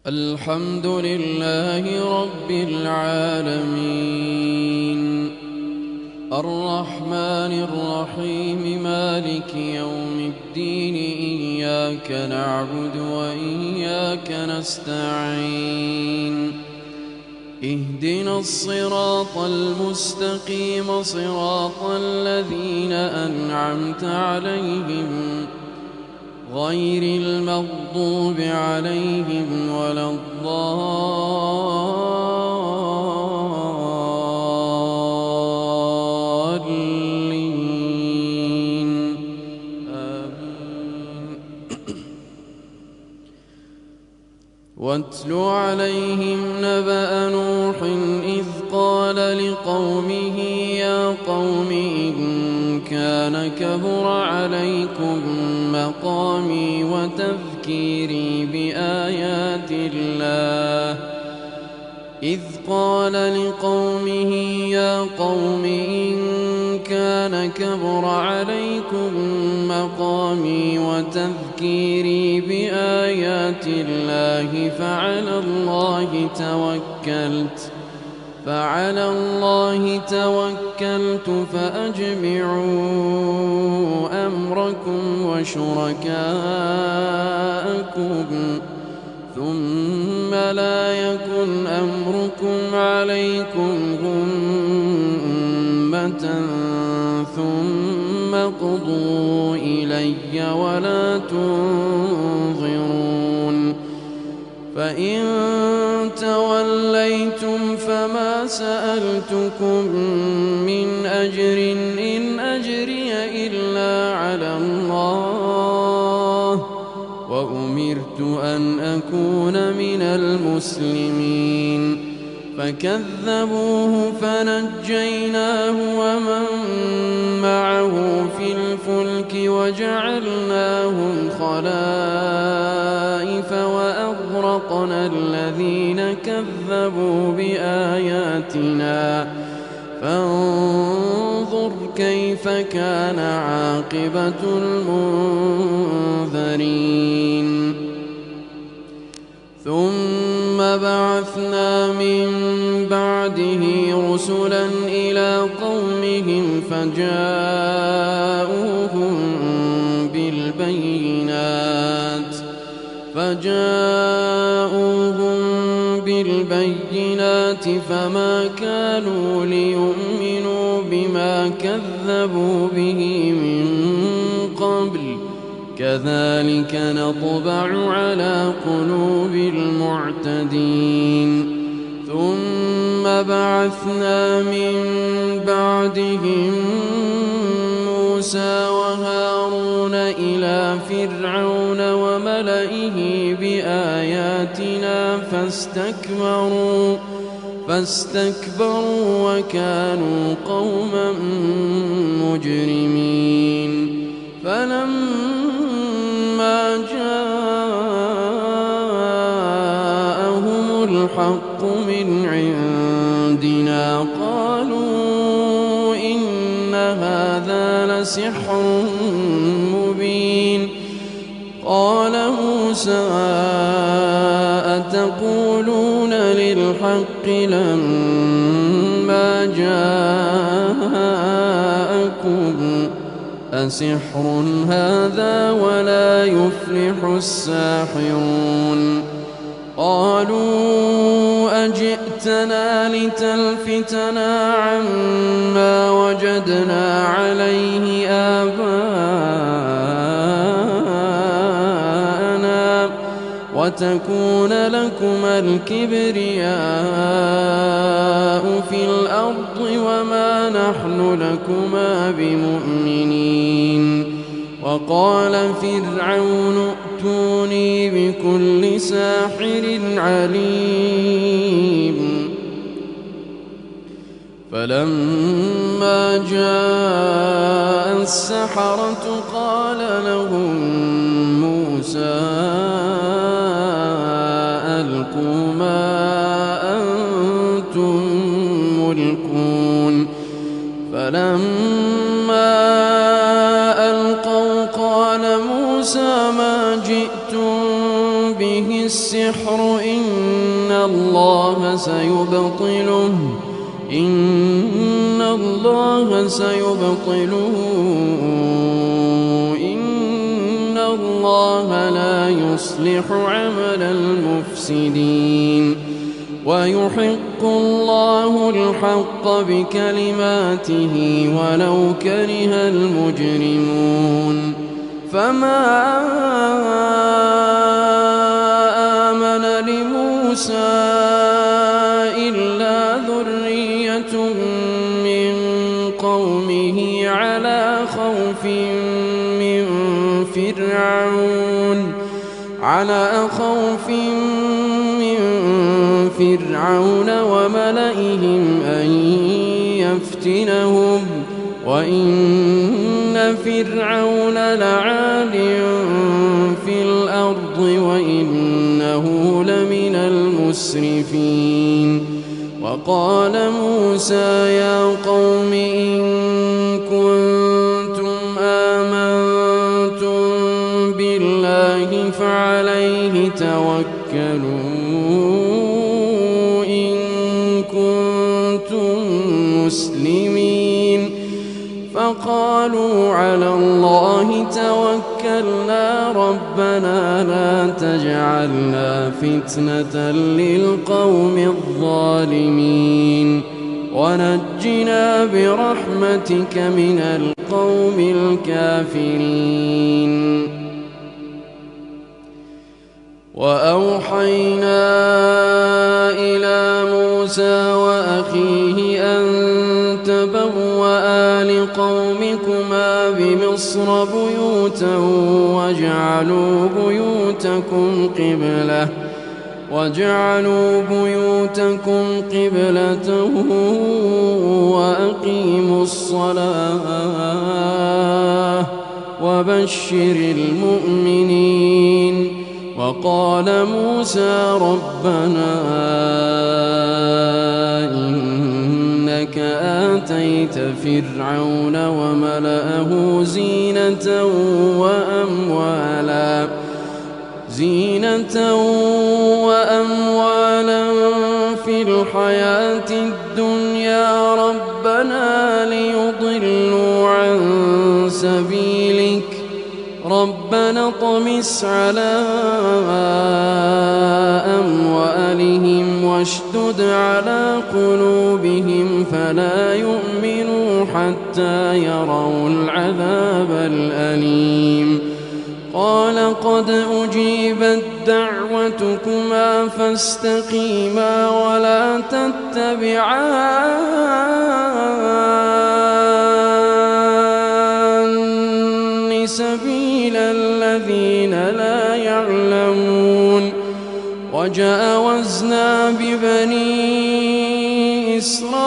الحمد لله رب العالمين الرحمن الرحيم مالك يوم الدين إياك نعبد وإياك نستعين اهدنا الصراط المستقيم صراط الذين أنعمت عليهم غير المغضوب عليهم ولا الضالين آمين. واتل عليهم نبأ نوح إذ قال لقومه يا قوم إن كان كبر عليكم مقامي وتذكيري بآيات الله إذ قال لقومه يا قوم إن كان كبر عليكم مقامي وتذكيري بآيات الله فعلى الله توكلت فأجمعوا أمركم وشركاءكم ثم لا يكن أمركم عليكم غمة ثم اقضوا إلي ولا تنظرون فإن توليتم فما سألتكم من أجر إن أجري إلا على الله وأمرت أن أكون من المسلمين فكذبوه فنجيناه ومن معه في الفلك وجعلناهم خلائف وأغرقنا الذين كذبوا بآياتنا فانظر كيف كان عاقبة المنذرين ثم بعثنا من بعده رسلا إلى قومهم فجاءوهم بالبينات فما كانوا ليؤمنوا بما كذبوا به من قبل كذلك نطبع على قلوب المعتدين ثم بعثنا من بعدهم موسى وهارون إلى فرعون وملئه بآياتنا فاستكبروا وكانوا قوما مجرمين فلما جاءهم الحق من عندنا قالوا إن هذا لسحر مبين قال موسى أتقولون للحق لما جاءكم أسحر هذا ولا يفلح الساحرون قالوا أجئتنا لتلفتنا عما وجدنا عليه آباءنا وتكون لكما الكبرياء في الأرض وما نحن لكما بمؤمنين وقال فرعون ائتوني بكل ساحر عليم فلما جاء السحرة قال لهم موسى ألقوا ما أنتم ملقون فلما ألقوا قال موسى ما جئتم به السحر السحر إن الله سيبطله إن الله لا يصلح عمل المفسدين ويحق الله الحق بكلماته ولو كره المجرمون فما آمن لموسى إلا ذرية من قومه على خوف من فرعون وملئهم أن يفتنهم وإن فرعون لعال في الأرض وإنه لمن المسرفين وقال موسى يا قوم إن كنتم آمنتم بالله فعليه توكلوا إن كنتم مسلمين فقالوا على الله توكلنا ربنا لا تجعلنا فتنة للقوم الظالمين ونجنا برحمتك من القوم الكافرين وأوحينا إلى موسى وأخيه أن تبوأ لقومكما بمصر بيوتا واجعلوا بيوتكم قبلة وأقيموا الصلاة وبشر المؤمنين وقال موسى ربنا إنك آتيت فرعون وملأه زينة وأموالا في الحياة الدنيا ربنا ليضلوا عن سبيلك ربنا طمس على أموالهم واشدد على قلوبهم فلا يؤمنوا حتى يروا العذاب الأليم قال قد أجيبت دعوتكما فاستقيما ولا تتبعان سبيل الذين لا يعلمون وجاوزنا ببني إسرائيل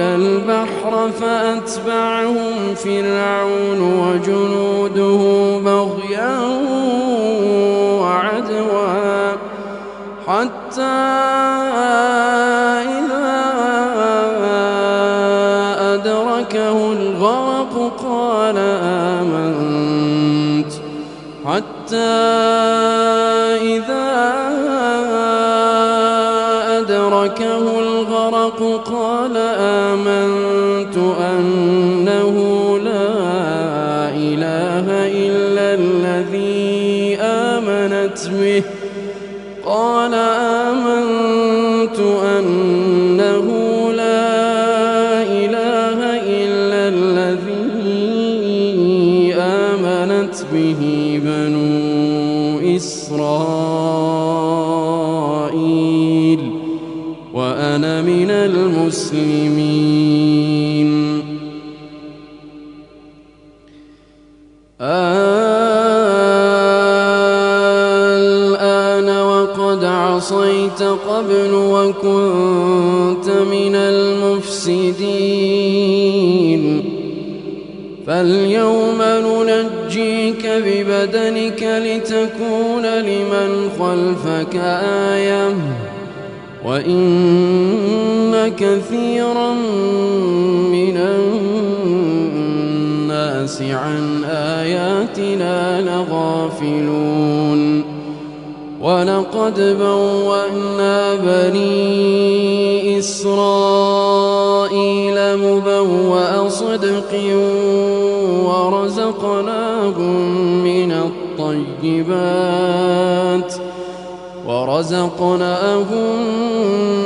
البحر فأتبعهم فرعون وجنوده بغيا وعدوا حتى إذا أدركه الغرق قال آمنت أنه لا إله إلا الذي آمنت به بنو إسرائيل وأنا من المسلمين الآن وقد عصيت قبل وكنت من المفسدين فاليوم ننجيك ببدنك لتكون لمن خلفك آية وإن كثيرا من الناس عن آياتنا لغافلون ولقد بوأنا بني إسرائيل مبوأ صدق ورزقناهم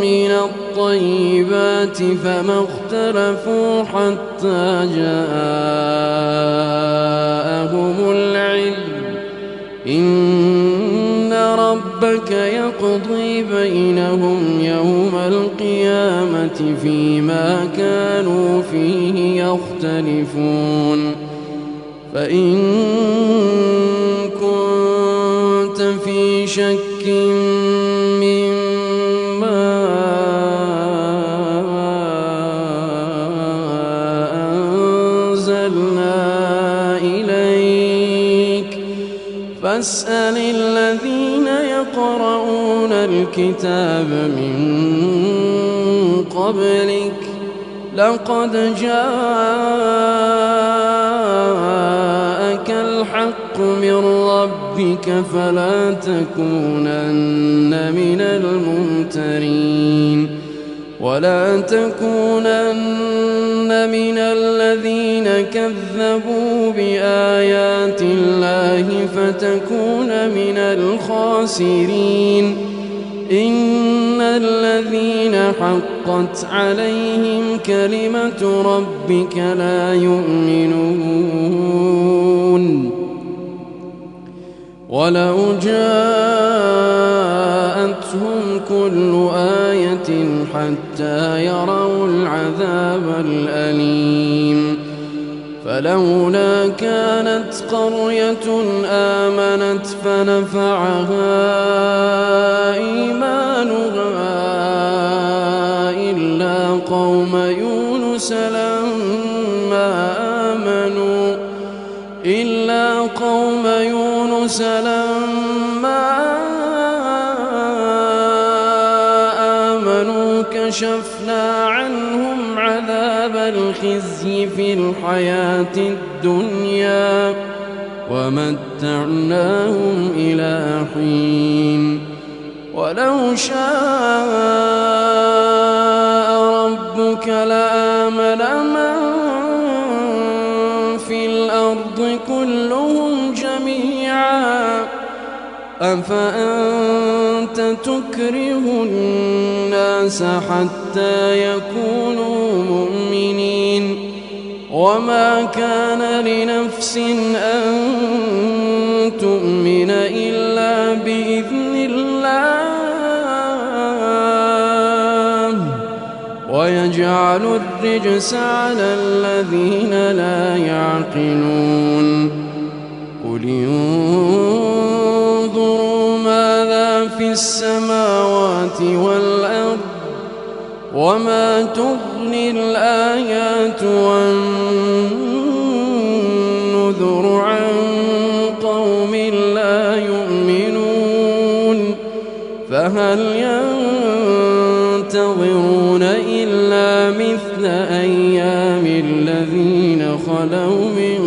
من الطيبات فما اختلفوا حتى جاءهم العلم إن ربك يقضي بينهم يوم القيامة فيما كانوا فيه يختلفون فإن كنت في شك مما أنزلنا إليك فاسأل الذين يقرؤون الكتاب من قبلك لقد جاءك الحق من ربك فلا تكونن من الممترين ولا تكونن من الذين كذبوا بآيات الله فتكون من الخاسرين إن الذين حقت عليهم كلمة ربك لا يؤمنون ولو جاءتهم كل آية حتى يروا العذاب الأليم فلولا كانت قرية آمنت فنفعها إيمانها إلا قوم يونس لما آمنوا كشفنا عنهم عذاب الخزي في الحياة الدنيا ومتعناهم إلى حين ولو شاء ربك لآمن من في الأرض كلهم جميعا أفأنت تكره الناس حتى يكونوا مؤمنين وما كان لنفس أن تؤمن إلا بإذن الله ويجعل الرجس على الذين لا يعقلون قل انظروا ماذا في السماوات والأرض وما تغني الآيات والنذر عن قوم لا يؤمنون فهل ينتظرون إلا مثل أيام الذين خلوا من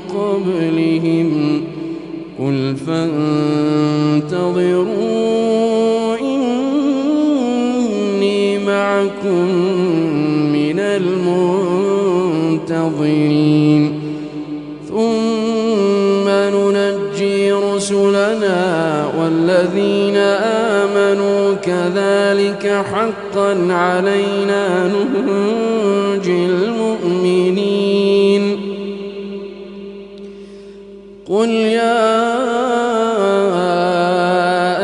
قبلهم قل فانتظروا إني معكم من المنتظرين ثم ننجي رسلنا والذين آمنوا كذلك حقا علينا ننجي المؤمنين قل يا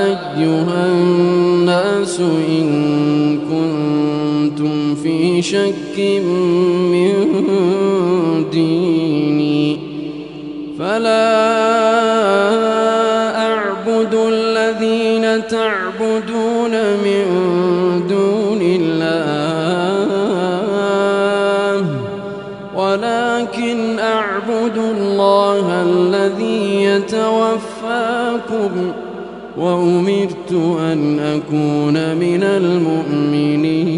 أيها الناس إن كنتم في شك من ديني فلا أعبد الذين تعبدون من دون الله ولكن أعبد الله الذي يتوفاكم وأمرت أن أكون من المؤمنين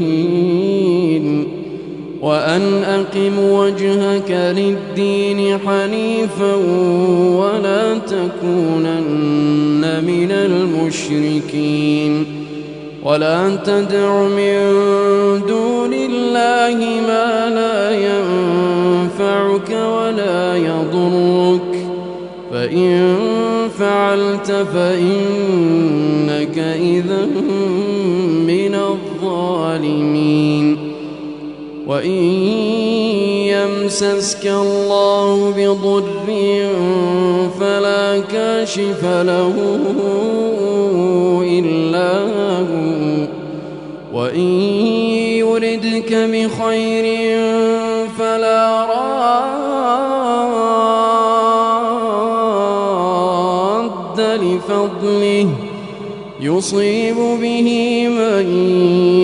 وأن أقم وجهك للدين حنيفا ولا تكونن من المشركين ولا تدع من دون الله ما لا ينفعك ولا يضرك فإن فعلت فإنك إذا من الظالمين وإن يمسسك الله بضر فلا كاشف له إلا هو وإن يردك بخير فلا راد لفضله يصيب به من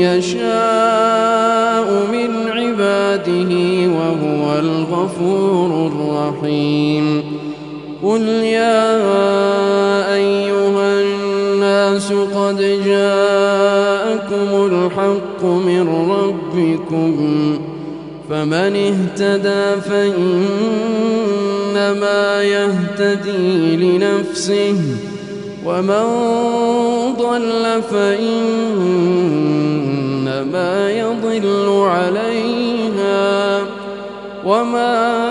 يشاء من عباده وهو الغفور الرحيم قل يا أيها الناس قد جاءكم الحق من ربكم فمن اهتدى فإنما يهتدي لنفسه ومن ضل فإنما يضل عليها وما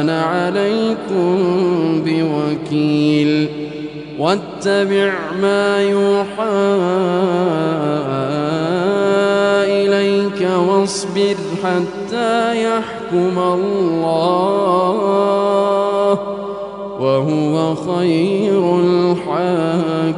أنا عليكم بوكيل واتبع ما يوحى إليك واصبر حتى يحكم الله وهو خير الحاكمين.